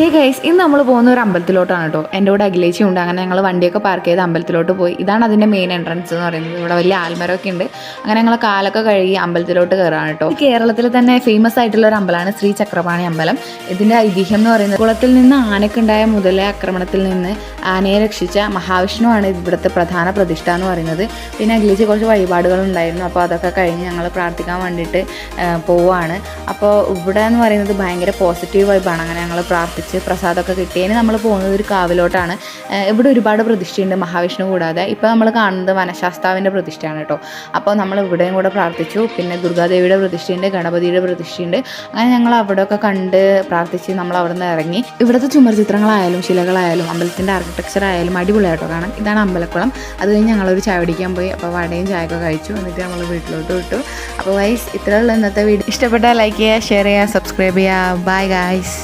Hey guys, ഇന്ന് നമ്മൾ പോകുന്ന ഒരു അമ്പലത്തിലോട്ടാണ് കേട്ടോ. എൻ്റെ കൂടെ അഖിലേച്ചി ഉണ്ട്. അങ്ങനെ ഞങ്ങൾ വണ്ടിയൊക്കെ പാർക്ക് ചെയ്ത് അമ്പലത്തിലോട്ട് പോയി. ഇതാണ് അതിൻ്റെ മെയിൻ എൻട്രൻസ് എന്ന് പറയുന്നത്. ഇവിടെ വലിയ ആൽമരമൊക്കെ ഉണ്ട്. അങ്ങനെ ഞങ്ങൾ കാലൊക്കെ കഴുകി അമ്പലത്തിലോട്ട് കയറാണ് കേട്ടോ. കേരളത്തിൽ തന്നെ ഫേമസ് ആയിട്ടുള്ള ഒരു അമ്പലമാണ് ശ്രീ ചക്രപാണി അമ്പലം. ഇതിൻ്റെ ഐതിഹ്യം എന്ന് പറയുന്നത് കുളത്തിൽ നിന്ന് ആനക്കുണ്ടായ മുതലേ ആക്രമണത്തിൽ നിന്ന് ആനയെ രക്ഷിച്ച മഹാവിഷ്ണുവാണ് ഇവിടുത്തെ പ്രധാന പ്രതിഷ്ഠ എന്ന് പറയുന്നത്. പിന്നെ അഖിലേച്ചി കുറച്ച് വഴിപാടുകളുണ്ടായിരുന്നു. അപ്പോൾ അതൊക്കെ കഴിഞ്ഞ് ഞങ്ങൾ പ്രാർത്ഥിക്കാൻ വേണ്ടിയിട്ട് പോവുകയാണ്. അപ്പോൾ ഇവിടെ എന്ന് പറയുന്നത് ഭയങ്കര പോസിറ്റീവ് വൈബാണ്. അങ്ങനെ ഞങ്ങൾ പ്രസാദമൊക്കെ കിട്ടിയതിന് നമ്മൾ പോകുന്നത് ഒരു കാവിലോട്ടാണ്. ഇവിടെ ഒരുപാട് പ്രതിഷ്ഠയുണ്ട് മഹാവിഷ്ണു കൂടാതെ. ഇപ്പോൾ നമ്മൾ കാണുന്നത് വനശാസ്താവിൻ്റെ പ്രതിഷ്ഠയാണ് കേട്ടോ. അപ്പോൾ നമ്മൾ ഇവിടെയും കൂടെ പ്രാർത്ഥിച്ചു. പിന്നെ ദുർഗാദേവിയുടെ പ്രതിഷ്ഠയുണ്ട്, ഗണപതിയുടെ പ്രതിഷ്ഠയുണ്ട്. അങ്ങനെ ഞങ്ങൾ അവിടെയൊക്കെ കണ്ട് പ്രാർത്ഥിച്ച് നമ്മൾ അവിടെ നിന്ന് ഇറങ്ങി. ഇവിടുത്തെ ചുമർ ചിത്രങ്ങളായാലും ശിലകളായാലും അമ്പലത്തിൻ്റെ ആർക്കിടെക്ചർ ആയാലും അടിപൊളിയായിട്ടോ കാണാം. ഇതാണ് അമ്പലക്കുളം. അത് കഴിഞ്ഞ് ഞങ്ങളൊരു ചായ പിടിക്കാൻ പോയി. അപ്പോൾ വടയും ചായയൊക്കെ കഴിച്ചു. എന്നിട്ട് നമ്മൾ വീട്ടിലോട്ട് വിട്ടു. അപ്പോൾ ഗൈസ്, ഇത്രയുള്ള ഇന്നത്തെ വീഡിയോ. ഇഷ്ടപ്പെട്ടാൽ ലൈക്ക് ചെയ്യുക, ഷെയർ ചെയ്യുക, സബ്സ്ക്രൈബ് ചെയ്യുക. Bye guys.